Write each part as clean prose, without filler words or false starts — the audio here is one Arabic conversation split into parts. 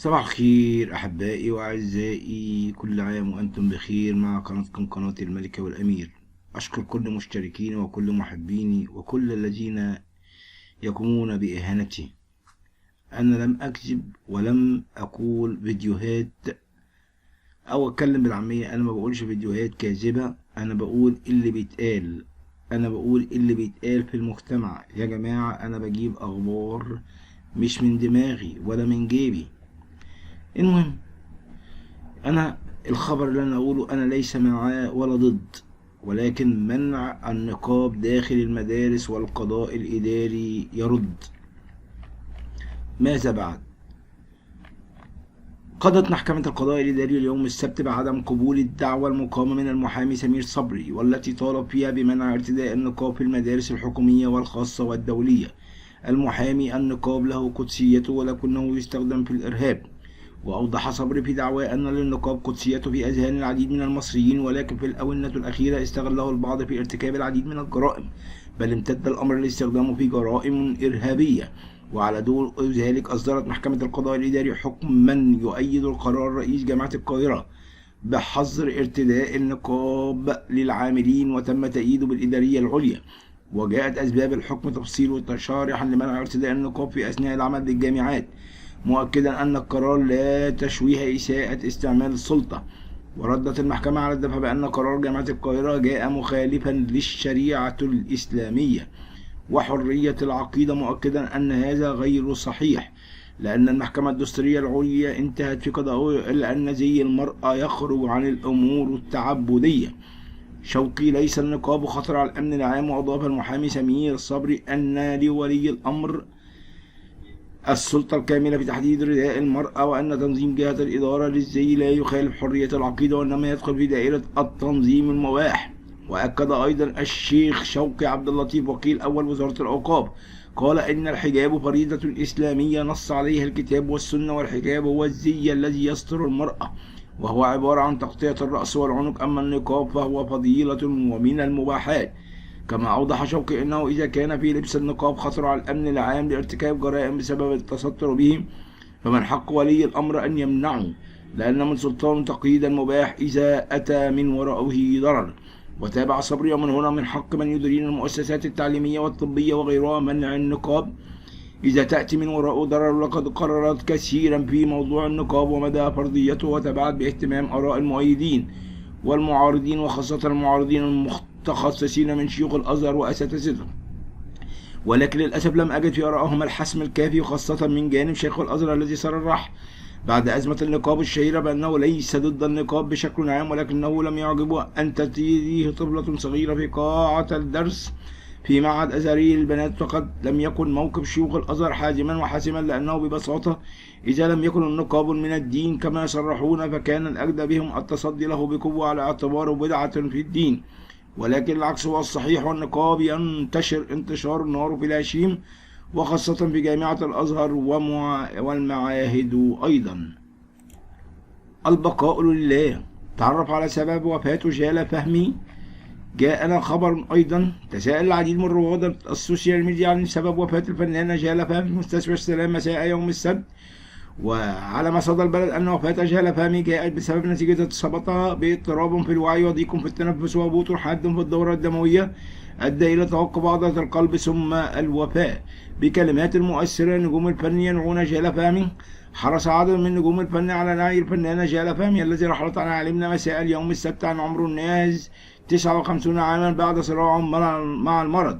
صباح الخير أحبائي وأعزائي، كل عام وأنتم بخير. مع قناتكم قناة الملكة والأمير. أشكر كل مشتركيني وكل محبيني وكل الذين يقومون بإهانتي. أنا لم أكذب ولم أقول فيديوهات أو أتكلم بالعامية. أنا ما بقولش فيديوهات كاذبة، أنا بقول اللي بيتقال. أنا بقول اللي بيتقال في المجتمع يا جماعة. أنا بجيب أخبار مش من دماغي ولا من جيبي. المهم، انا الخبر اللي انا اقوله انا ليس معاه ولا ضد، ولكن منع النقاب داخل المدارس والقضاء الاداري يرد. ماذا بعد؟ قضت محكمة القضاء الإداري اليوم السبت بعدم قبول الدعوى المقامة من المحامي سمير صبري، والتي طالب فيها بمنع ارتداء النقاب في المدارس الحكومية والخاصة والدولية. المحامي: النقاب له قدسيته ولكنه يستخدم في الإرهاب. وأوضح صبري في دعواه أن للنقاب قدسيته في أذهان العديد من المصريين، ولكن في الآونة الأخيرة استغله البعض في ارتكاب العديد من الجرائم، بل امتد الأمر لاستخدامه في جرائم إرهابية. وعلى ضوء ذلك أصدرت محكمة القضاء الإداري حكما يؤيد القرار رئيس جامعة القاهرة بحظر ارتداء النقاب للعاملين، وتم تأييده بالإدارية العليا. وجاءت أسباب الحكم تفصيل شارحا لمنع ارتداء النقاب في أثناء العمل بالجامعات، مؤكدا أن القرار لا تشويه إساءة استعمال السلطة. وردت المحكمة على الدفع بأن قرار جامعة القاهرة جاء مخالفا للشريعة الإسلامية وحرية العقيدة، مؤكدا أن هذا غير صحيح، لأن المحكمة الدستورية العليا انتهت في قضائها إلا أن زي المرأة يخرج عن الأمور التعبدية. شوقي: ليس النقاب خطر على الأمن العام. وأضاف المحامي سمير صبري أن لولي الأمر السلطة الكاملة في تحديد رداء المرأة، وأن تنظيم جهة الإدارة للزي لا يخالف حرية العقيدة وإنما يدخل في دائرة التنظيم المباح. وأكد أيضا الشيخ شوقي عبد اللطيف وكيل أول وزارة الأوقاف، قال إن الحجاب فريضة إسلامية نص عليها الكتاب والسنة، والحجاب هو الزي الذي يستر المرأة وهو عبارة عن تغطية الرأس والعنق، أما النقاب فهو فضيلة ومن المباحات. كما أوضح شوقي أنه إذا كان في لبس النقاب خطر على الأمن العام لارتكاب جرائم بسبب التستر به، فمن حق ولي الأمر أن يمنعه، لأن من سلطان تقييد المباح إذا أتى من وراءه ضرر. وتابع صبري: ومن هنا من حق من يديرون المؤسسات التعليمية والطبية وغيرها منع النقاب إذا تأتي من وراءه ضرر. لقد قررت كثيرا في موضوع النقاب ومدى فرضيته، وتبعت باهتمام آراء المؤيدين والمعارضين، وخاصة المعارضين المتخصصين من شيوخ الأزهر وأساتذته، ولكن للأسف لم أجد في آرائهم الحسم الكافي، خاصة من جانب شيخ الأزهر الذي صرح بعد أزمة النقاب الشهيرة بأنه ليس ضد النقاب بشكل عام، ولكنه لم يعجبه أن تأتيه طفلة صغيرة في قاعة الدرس في معهد أزهري للبنات. وقد لم يكن موقف شيوخ الأزهر حازما وحاسما، لأنه ببساطة إذا لم يكن النقاب من الدين كما يصرحون فكان الأجدى بهم التصدي له بقوة على اعتباره بدعة في الدين، ولكن العكس هو الصحيح، والنقاب ينتشر انتشار النار في الهشيم، وخاصة في جامعة الأزهر والمعاهد أيضا. البقاء لله. تعرف على سبب وفاة جالة فهمي. جاءنا خبر أيضا تساءل العديد من رواد السوشيال ميديا عن سبب وفاة الفنانة جالة فهمي في مستشفى السلام مساء يوم السبت. وعلى مصادر البلد أن وفاة جالة فهمي جاءت بسبب نتيجة إصابتها باضطراب في الوعي وضيق في التنفس وهبوط حاد في الدورة الدموية أدى إلى توقف عضلة القلب ثم الوفاة. بكلمات مؤثرة: نجوم الفن ينعون جالة فهمي. حرص عدد من نجوم الفن على نعي الفنانة جالة فهمي الذي رحلت عن عالمنا مساء اليوم السبت عن عمر ناهز 59 عاما بعد صراع مع المرض.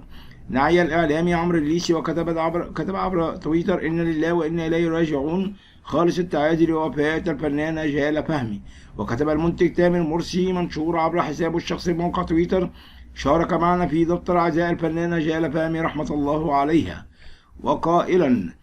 نعي الإعلامي عمرو الليثي كتب عبر تويتر: إن لله وإنا إليه راجعون، خالص التعازي لوفاة الفنانة جالة فهمي. وكتب المنتج تامر مرسي منشور عبر حسابه الشخصي بموقع تويتر: شارك معنا في دفتر عزاء الفنانة جالة فهمي رحمة الله عليها، وقائلا: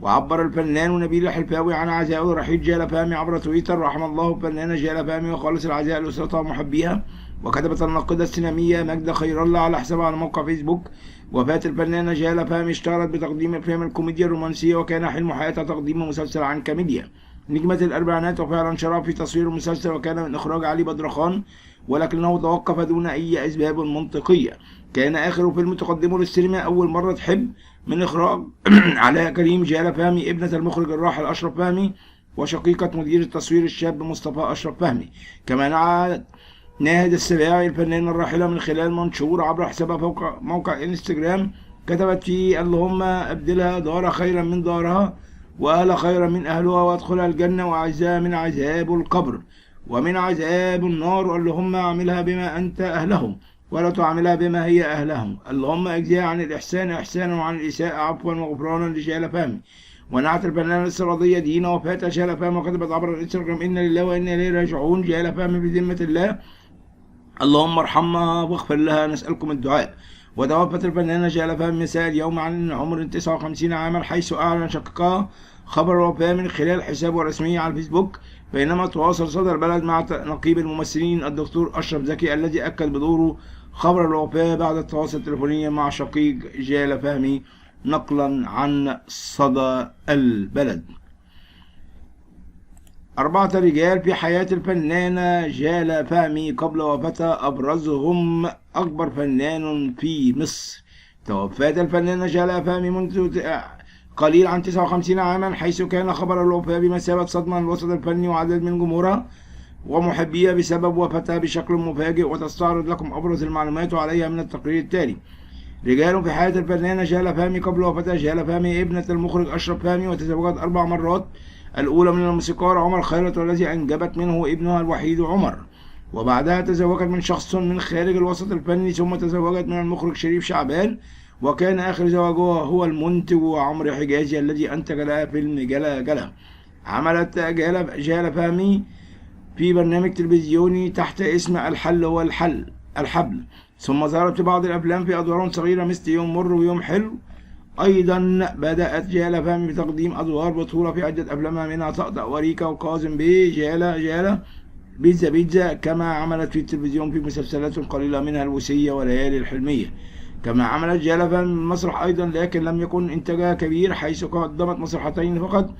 وعبر الفنان نبيل الحلفاوي عن عزائه لرحيل جالة فهمي عبر تويتر: رحم الله الفنانة جالة فهمي وخالص العزاء لأسرتها ومحبيها. وكتبت الناقدة السينمائية ماجدة خير الله على حسابها على موقع فيسبوك: وفاة الفنانة جالة فهمي اشتهرت بتقديم أفلام الكوميديا الرومانسية، وكان حلم حياتها تقديم مسلسل عن كوميديا نجمة الأربعينات، وفعلا شرف في تصوير المسلسل وكان من إخراج علي بدرخان، ولكنه توقف دون أي أسباب منطقية. كان آخر فيلم تقدمه للسينما أول مرة تحب من إخراج علاء كريم. جالة فهمي ابنة المخرج الراحل أشرف فهمي وشقيقة مدير التصوير الشاب مصطفى أشرف فهمي. كما نعت ناهد السباعي الفنانة الراحلة من خلال منشور عبر حسابها فوق موقع انستجرام كتبت فيه: اللهم أبدلها دار خيرا من دارها، وأهل خيرا من أهلها، وأدخلها الجنة، وأعزها من عذاب القبر ومن عذاب النار. اللهم أعملها بما أنت أهله، ولا تعاملها بما هي أهله. اللهم أجزيها عن الإحسان إحسانا، وعن الإساءة عفوا وغفرانا لشال فهمي. ونعت الفنانة الاستراتيجية دين وفاة شال فهمي، وكتبت عبر الانستغرام: إنا لله وإنا إليه راجعون. شال فهمي بذمة الله، اللهم ارحمها واغفر لها، نسألكم الدعاء. وتوفت الفنانة شال فهمي مساء اليوم عن عمر 59 عاما، حيث أعلن شقيقها خبر الوفاة من خلال حسابه الرسمي على الفيسبوك. بينما تواصل صدى البلد مع نقيب الممثلين الدكتور أشرف زكي الذي أكد بدوره خبر الوفاة بعد التواصل التليفوني مع شقيق جال فهمي، نقلا عن صدى البلد. 4 رجال في حياة الفنانة جال فهمي قبل وفاتها، أبرزهم أكبر فنان في مصر. توفت الفنانة جال فهمي منذ قليل عن 59 عاما، حيث كان خبر الوفاة بمثابة صدمة للوسط الفني وعدد من جمهورها ومحبيها بسبب وفاتها بشكل مفاجئ. وتستعرض لكم أبرز المعلومات عليها من التقرير التالي. رجال في حياة الفنانة جال فهمي قبل وفاتها: جال فهمي ابنة المخرج أشرف فهمي، وتزوجت 4 مرات، الأولى من الموسيقار عمر خيرت، والذي أنجبت منه ابنها الوحيد عمر. وبعدها تزوجت من شخص من خارج الوسط الفني، ثم تزوجت من المخرج شريف شعبان، وكان آخر زواجها هو المنتج عمرو حجازي الذي أنتج لها فيلم جلا جلا. عملت جال فهمي في برنامج تلفزيوني تحت اسم الحل والحبل، ثم ظهرت في بعض الأفلام في أدوار صغيرة مثل يوم مر ويوم حلو. أيضا بدأت جال فهمي بتقديم أدوار بطولة في عدة أفلامها، منها طقطق وريكا وكاظم بيه، جالا بيتزا، كما عملت في التلفزيون في مسلسلات قليلة منها الوصية وليالي الحلمية. كما عملت جال فهمي المسرح أيضا، لكن لم يكن إنتاجها كبير، حيث قدمت مسرحتين فقط: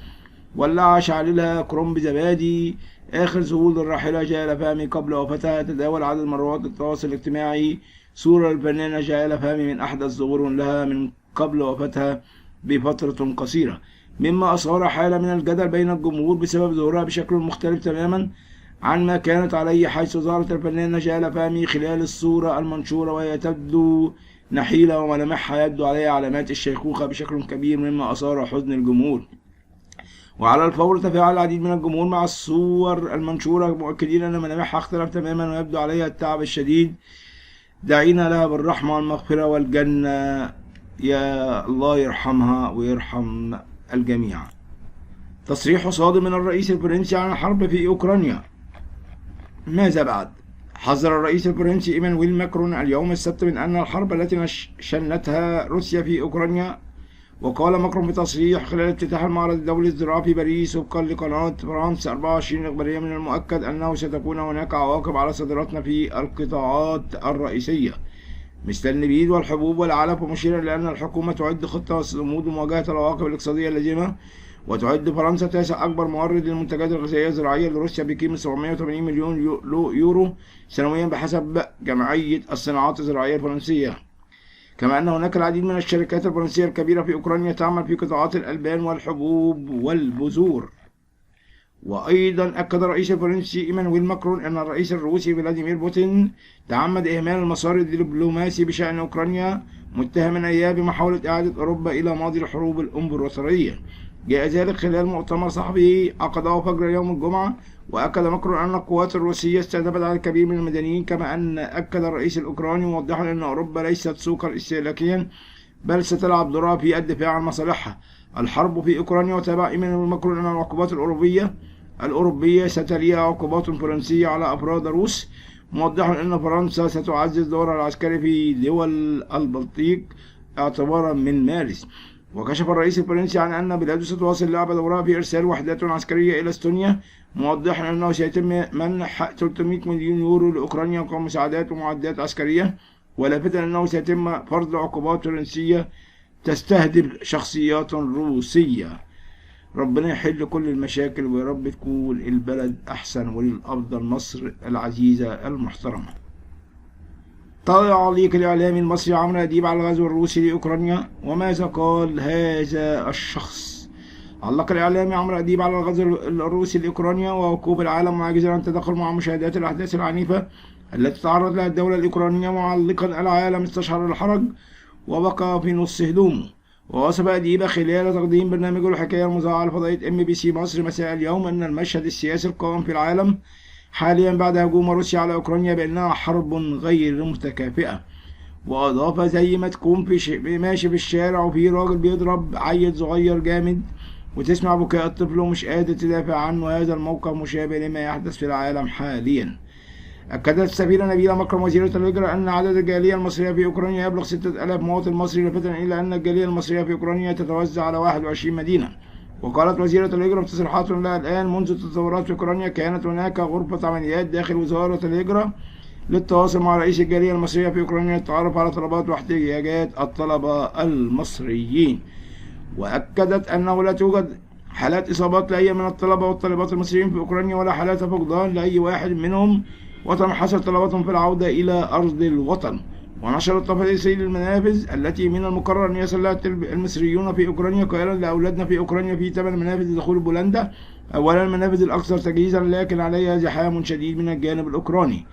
ولع شعللها، كرنب زبادي. آخر ظهور الراحلة جال فهمي قبل وفاتها تداول عدد مرات التواصل الاجتماعي صورة للفنانة جال فهمي من أحدث ظهور لها من قبل وفاتها بفترة قصيرة، مما أثار حالة من الجدل بين الجمهور بسبب ظهورها بشكل مختلف تماما عن ما كانت عليه، حيث ظهرت الفنانة جال فهمي خلال الصورة المنشورة وهي تبدو نحيلة وملامحها يبدو عليها علامات الشيخوخة بشكل كبير، مما أثار حزن الجمهور. وعلى الفور تفاعل العديد من الجمهور مع الصور المنشورة، مؤكدين أن ملامحها اختلف تماما ويبدو عليها التعب الشديد، داعين لها بالرحمة والمغفرة والجنة. يا الله يرحمها ويرحم الجميع. تصريح صادم من الرئيس الفرنسي عن الحرب في أوكرانيا. ماذا بعد؟ حذر الرئيس الفرنسي إيمانويل ماكرون اليوم السبت من أن الحرب التي شنتها روسيا في أوكرانيا. وقال ماكرون في تصريح خلال افتتاح المعرض الدولي الزراعي في باريس وفقا لقناة فرانس 24 الإخبارية: من المؤكد أنه ستكون هناك عواقب على صادراتنا في القطاعات الرئيسية مثل النبيذ والحبوب والعلف، ومشيرا إلى أن الحكومة تعد خطة صمود لمواجهة العواقب الاقتصادية اللازمة. وتعد فرنسا 9 أكبر مورد للمنتجات الغذائية الزراعية لروسيا بقيمة 780 مليون يورو سنويا بحسب جمعية الصناعات الزراعية الفرنسية. كما أن هناك العديد من الشركات الفرنسية الكبيرة في أوكرانيا تعمل في قطاعات الألبان والحبوب والبذور. وأيضا أكد الرئيس الفرنسي إيمانويل ماكرون أن الرئيس الروسي فلاديمير بوتين تعمد إهمال المسار الدبلوماسي بشأن أوكرانيا، متهما إياه بمحاولة إعادة أوروبا إلى ماضي الحروب الإمبراطورية. جاء ذلك خلال مؤتمر صحفي عقده فجر يوم الجمعة. وأكد ماكرون أن القوات الروسية استهدفت عدد كبير من المدنيين، كما أن أكد الرئيس الأوكراني موضحا أن أوروبا ليست سوقا استهلاكيا بل ستلعب دورها في الدفاع عن مصالحها. الحرب في أوكرانيا. وتابع إيمانويل ماكرون أن العقوبات الأوروبية ستليها عقوبات فرنسية على أفراد روس، موضحا أن فرنسا ستعزز دورها العسكري في دول البلطيق اعتبارا من مارس. وكشف الرئيس الفرنسي عن أن بلاده ستواصل لعب دورها في إرسال وحدات عسكرية إلى استونيا، موضحا أنه سيتم منح 300 مليون يورو لأوكرانيا كمساعدات ومعدات عسكرية، ولافتا أنه سيتم فرض عقوبات فرنسية تستهدف شخصيات روسية. ربنا يحل كل المشاكل، ويا رب تكون البلد أحسن وللأفضل مصر العزيزة المحترمة. تعليق الإعلامي المصري عمرو أديب على الغزو الروسي لأوكرانيا. وماذا قال هذا الشخص؟ علق الإعلامي عمرو أديب على الغزو الروسي لأوكرانيا ووقوف العالم عاجزا عن التدخل مع مشاهدات الأحداث العنيفة التي تعرض لها الدولة الأوكرانية، معلقا العالم استشعر الحرج وبقى في نص هدومه. ووصف أديب خلال تقديم برنامجه الحكاية المذاعة على فضائية MBC مصر مساء اليوم أن المشهد السياسي القائم في العالم حاليا بعد هجوم روسيا على أوكرانيا بأنها حرب غير متكافئة. وأضاف زي ما تكون ماشي في الشارع وفي راجل بيضرب عيل صغير جامد وتسمع بكاء الطفل ومش قادر تدافع عنه، هذا الموقف مشابه لما يحدث في العالم حاليا. أكدت السفيرة نبيلة مكرم وزيرة الهجرة أن عدد الجالية المصرية في أوكرانيا يبلغ 6000 مواطن مصري، لافتا إلى أن الجالية المصرية في أوكرانيا تتوزع على 21 مدينة. وقالت وزيرة الهجرة في تصريحات لها الآن: منذ التطورات في أوكرانيا كانت هناك غرفة عمليات داخل وزارة الهجرة للتواصل مع رئيس الجالية المصرية في أوكرانيا للتعرف على طلبات واحتياجات الطلبة المصريين. وأكدت أنه لا توجد حالات إصابات لأي من الطلبة والطالبات المصريين في أوكرانيا ولا حالات فقدان لأي واحد منهم، وتنحصر طلباتهم في العودة إلى أرض الوطن. ونشر تفاصيل المنافذ التي من المقرر أن يصل لها المصريون في أوكرانيا، قائلا: لأولادنا في أوكرانيا في 8 منافذ لدخول بولندا. أولا المنافذ الأكثر تجهيزا لكن عليها زحام شديد من الجانب الأوكراني،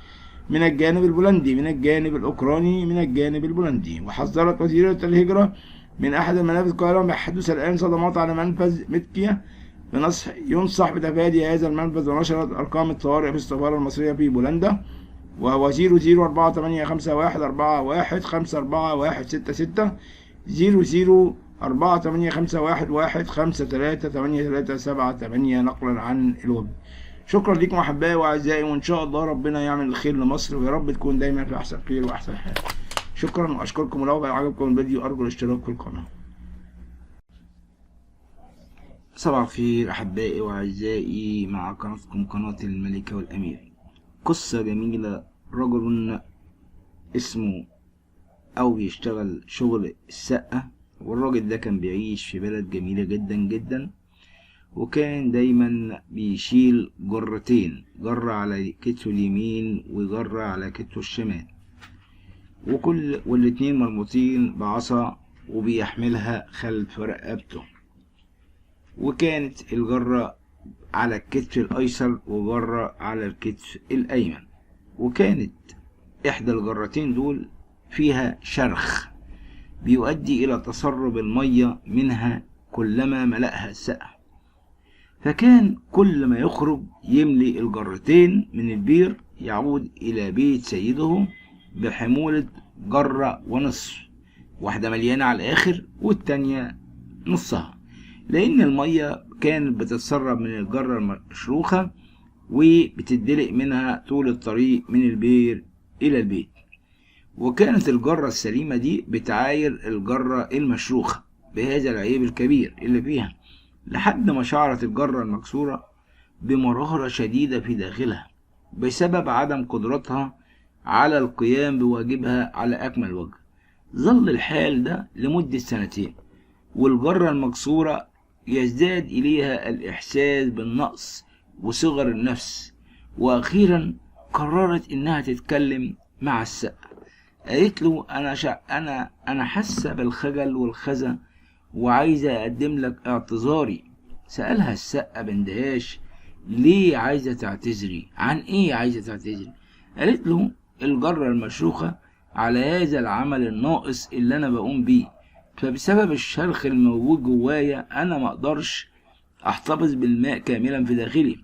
من الجانب البولندي، من الجانب الأوكراني، من الجانب البولندي. وحذرت وزيرة الهجرة من أحد المنافذ قائلا: يحدث الآن صدمات على منفذ متكيا، ينصح بتفادي هذا المنفذ. ونشرت أرقام الطوارئ في السفارة المصرية في بولندا، وهو 00485141541166 004851153838 نقلا عن الويب. شكرا لكم أحبائي وأعزائي، وإن شاء الله ربنا يعمل الخير لمصر، ويا رب تكون دايما في أحسن خير وأحسن حال. شكرا وأشكركم، ولو عجبكم الفيديو أرجو الاشتراك في القناة. صباح الخير أحبائي وأعزائي، مع قناتكم قناة الملكة والأمير. قصة جميلة. رجل اسمه أو بيشتغل شغل السقة، والراجل ده كان بيعيش في بلد جميلة جدا جدا، وكان دايما بيشيل جرتين، جرة على كتفه اليمين وجرة على كتفه الشمال، والاتنين مربوطين بعصا وبيحملها خلف رقبته. وكانت الجرة على الكتف الأيسر وجرة على الكتف الأيمن، وكانت إحدى الجرتين دول فيها شرخ بيؤدي إلى تسرب المية منها كلما ملأها السقة، فكان كل ما يخرج يملي الجرتين من البير يعود إلى بيت سيده بحمولة جرة ونصف، واحدة مليانة على الآخر والتانية نصها، لأن المية كانت بتتسرب من الجرة المشروخة وبتدلق منها طول الطريق من البير إلى البيت. وكانت الجرة السليمة دي بتعاير الجرة المشروخة بهذا العيب الكبير اللي فيها، لحد ما شعرت الجرة المكسورة بمرارة شديدة في داخلها بسبب عدم قدرتها على القيام بواجبها على أكمل وجه. ظل الحال ده لمدة 2 سنين، والجرة المكسورة يزداد إليها الإحساس بالنقص وصغر النفس. وأخيرا قررت إنها تتكلم مع السقة. قالت له: أنا حاسة بالخجل والخزى وعايزة أقدم لك اعتذاري. سألها السقة باندهاش: ليه عايزة تعتذري؟ عن إيه عايزة تعتذري؟ قالت له: الجرة المشروخة على هذا العمل الناقص اللي أنا بقوم بيه، فبسبب الشرخ الموجود جوايا أنا مقدرش أحتفظ بالماء كاملا في داخلي،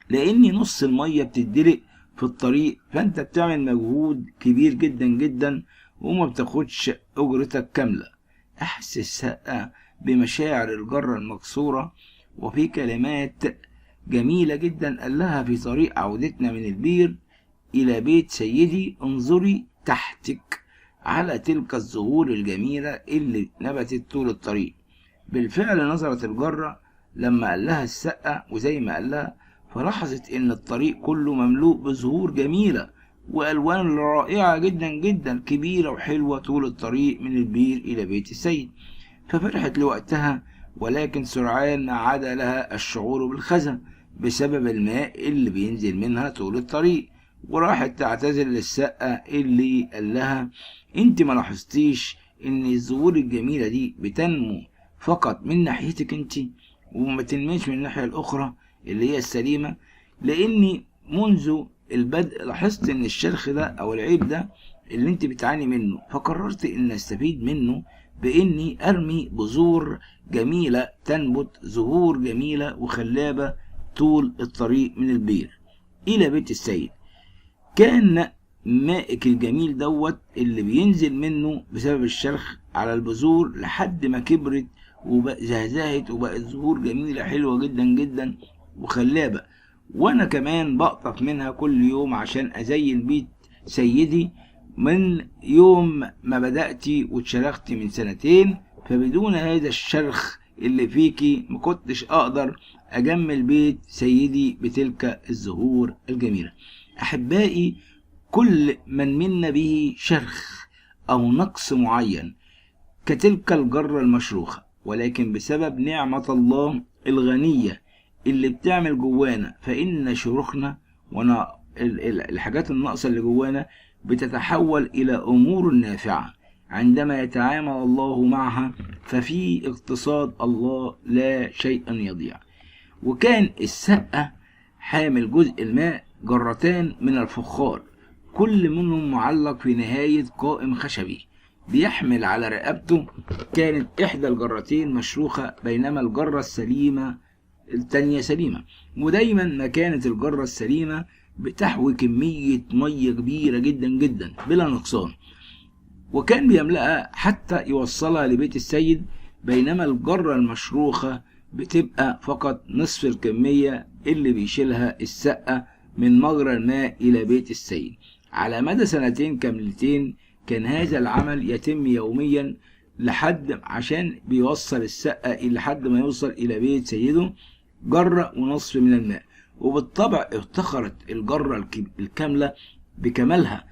لأني نص المية بتدلق في الطريق، فأنت بتعمل مجهود كبير جدا جدا وما بتاخدش أجرتك كاملة. أحس السقة بمشاعر الجرة المكسورة، وفي كلمات جميلة جدا قال لها: في طريق عودتنا من البير إلى بيت سيدي انظري تحتك على تلك الزهور الجميلة اللي نبتت طول الطريق. بالفعل نظرت الجرة لما قال لها السقة وزي ما قال لها، فلاحظت ان الطريق كله مملوء بزهور جميلة والوان رائعة جدا جدا، كبيرة وحلوة طول الطريق من البير الى بيت السيد. ففرحت لوقتها، ولكن سرعان ما عاد لها الشعور بالخزن بسبب الماء اللي بينزل منها طول الطريق، وراحت تعتذر للسقة اللي قال لها: انت ما لاحظتيش ان الزهور الجميلة دي بتنمو فقط من ناحيتك انت؟ وما تنميش من الناحية الأخرى اللي هي السليمة، لأني منذ البدء لاحظت إن الشرخ ده أو العيب ده اللي أنت بتعاني منه، فقررت إن أستفيد منه بإني أرمي بذور جميلة تنبت زهور جميلة وخلابة طول الطريق من البير إلى بيت السيد. كان مائك الجميل دوت اللي بينزل منه بسبب الشرخ على البذور لحد ما كبرت وزهزهت وبقت زهور جميلة حلوة جدا جدا وخلابة، وانا كمان بقطف منها كل يوم عشان ازين بيت سيدي. من يوم ما بدأتي واتشرختي من 2 سنين، فبدون هذا الشرخ اللي فيكي ما كنتش اقدر اجمل بيت سيدي بتلك الزهور الجميلة. احبائي، كل من منا به شرخ او نقص معين كتلك الجرة المشروخة، ولكن بسبب نعمة الله الغنية اللي بتعمل جوانا، فإن شروخنا الحاجات الناقصة اللي جوانا بتتحول إلى أمور نافعة عندما يتعامل الله معها، ففي اقتصاد الله لا شيء يضيع. وكان السقة حامل جزء الماء جرتان من الفخار، كل منهم معلق في نهاية قائم خشبي بيحمل على رقبته. كانت إحدى الجرتين مشروخة بينما الجرة السليمة التانية سليمة، ودايما ما كانت الجرة السليمة بتحوي كمية مية كبيرة جدا جدا بلا نقصان، وكان بيملأها حتى يوصلها لبيت السيد، بينما الجرة المشروخة بتبقى فقط نصف الكمية اللي بيشيلها السقة من مجرى الماء إلى بيت السيد. على مدى 2 كاملتين كان هذا العمل يتم يوميا لحد عشان بيوصل السقة لحد ما يوصل إلى بيت سيده جرة ونصف من الماء. وبالطبع افتخرت الجرة الكاملة بكمالها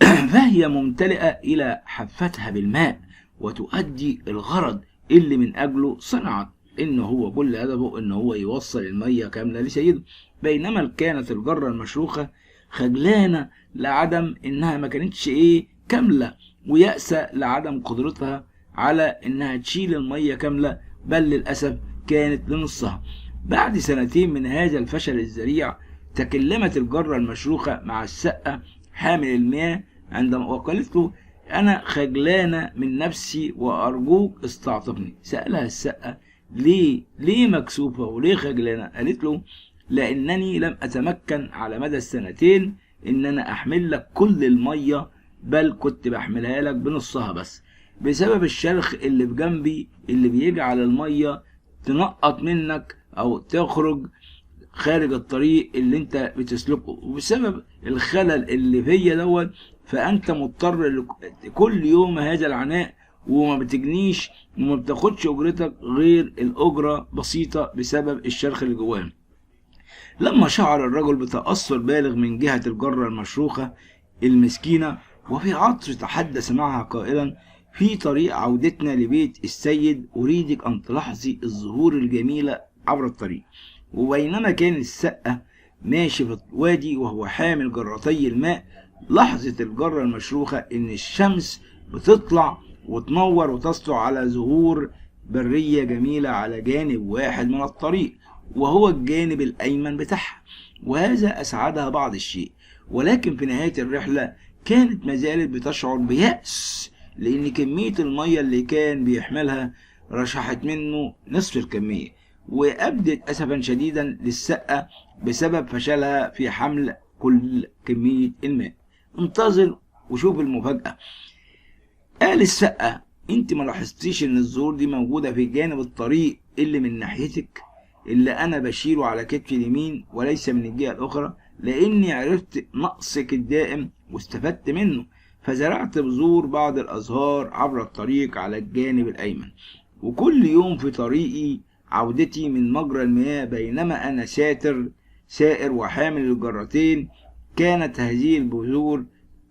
فهي ممتلئة إلى حفتها بالماء وتؤدي الغرض اللي من أجله صنعت، إن هو كل هدفه إن هو يوصل المية كاملة لسيده. بينما كانت الجرة المشروخة خجلانة لعدم إنها ما كانتش كاملة، ويأسى لعدم قدرتها على إنها تشيل المية كاملة، بل للأسف كانت لنصها. بعد 2 من هذا الفشل الذريع تكلمت الجرة المشروخة مع السقة حامل المياه عندما وقالت له: أنا خجلانة من نفسي وأرجوك استعطفني. سألها السقة: ليه مكسوفة وليه خجلانة؟ قالت له: لأنني لم أتمكن على مدى 2 إن أنا أحمل لك كل المية، بل كنت بحملها لك بنصها بس، بسبب الشرخ اللي بجنبي اللي بيجعل المية تنقط منك أو تخرج خارج الطريق اللي انت بتسلكه، وبسبب الخلل اللي فيا دوت فأنت مضطر كل يوم هذا العناء، وما بتجنيش وما بتاخدش أجرتك غير الأجرة بسيطة بسبب الشرخ اللي جواه. لما شعر الرجل بتأثر بالغ من جهة الجرة المشروخة المسكينة، وفي عطف تحدث معها قائلا: في طريق عودتنا لبيت السيد أريدك أن تلاحظي الزهور الجميلة عبر الطريق. وبينما كان السقة ماشي في الوادي وهو حامل جرتي الماء، لاحظت الجرة المشروخة إن الشمس بتطلع وتنور وتسطع على زهور برية جميلة على جانب واحد من الطريق، وهو الجانب الأيمن بتاعها، وهذا أسعدها بعض الشيء. ولكن في نهاية الرحلة كانت مازالت بتشعر بيأس، لأن كمية المية اللي كان بيحملها رشحت منه نصف الكمية، وأبدت أسفا شديدا للسقة بسبب فشلها في حمل كل كمية الماء. انتظر وشوف المفاجأة. قال السقة: انت ما لاحظتيش ان الزهور دي موجودة في جانب الطريق اللي من ناحيتك، اللي انا بشيله على كتفي اليمين وليس من الجهة الاخرى، لاني عرفت نقصك الدائم واستفدت منه، فزرعت بذور بعض الازهار عبر الطريق على الجانب الايمن. وكل يوم في طريقي عودتي من مجرى المياه بينما انا سائر وحامل الجرتين، كانت هذه البذور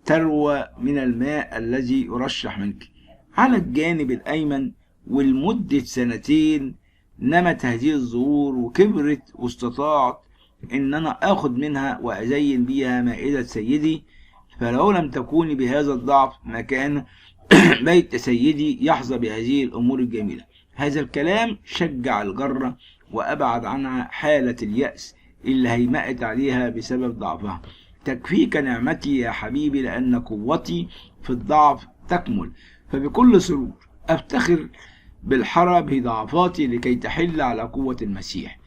تروى من الماء الذي يرشح منك على الجانب الأيمن. ولمدة 2 نمت هذه الزهور وكبرت، واستطاعت ان انا اخد منها وازين بيها مائدة سيدي. فلو لم تكوني بهذا الضعف ما كان بيت سيدي يحظى بهذه الامور الجميلة. هذا الكلام شجع الجرة وأبعد عنها حالة اليأس اللي هيمأت عليها بسبب ضعفها. تكفيك نعمتي يا حبيبي لأن قوتي في الضعف تكمل، فبكل سرور أفتخر بالحرى بضعفاتي لكي تحل على قوة المسيح.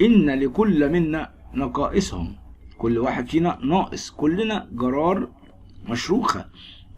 إن لكل منا نقائصهم، كل واحد فينا ناقص، كلنا جرار مشروخة،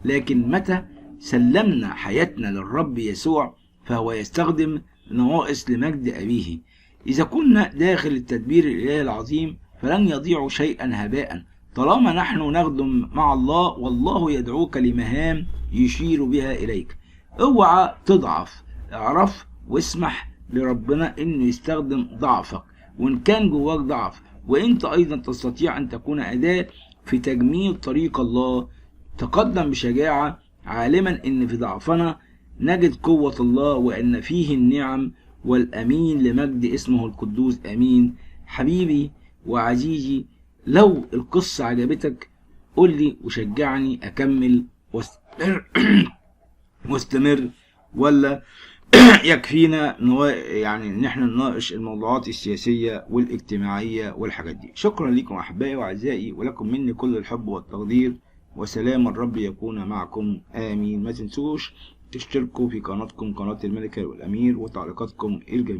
لكن متى سلمنا حياتنا للرب يسوع فهو يستخدم نواقص لمجد أبيه. إذا كنا داخل التدبير الإلهي العظيم فلن يضيع شيئا هباء طالما نحن نخدم مع الله، والله يدعوك لمهام يشير بها إليك. اوعى تضعف، اعرف واسمح لربنا انه يستخدم ضعفك، وان كان جواك ضعف وانت ايضا تستطيع ان تكون أداة في تجميل طريق الله. تقدم بشجاعة عالما ان في ضعفنا نجد قوة الله وان فيه النعم والامين لمجد اسمه القدوس امين. حبيبي وعزيزي، لو القصة عجبتك قل لي وشجعني اكمل واستمر، ولا يكفينا يعني ان احنا نناقش الموضوعات السياسية والاجتماعية والحاجات دي. شكرا لكم احبائي واعزائي، ولكم مني كل الحب والتقدير، وسلام الرب يكون معكم امين. ما تنسوش تشتركوا في قناتكم قناة الملك والامير وتعليقاتكم الجميلة.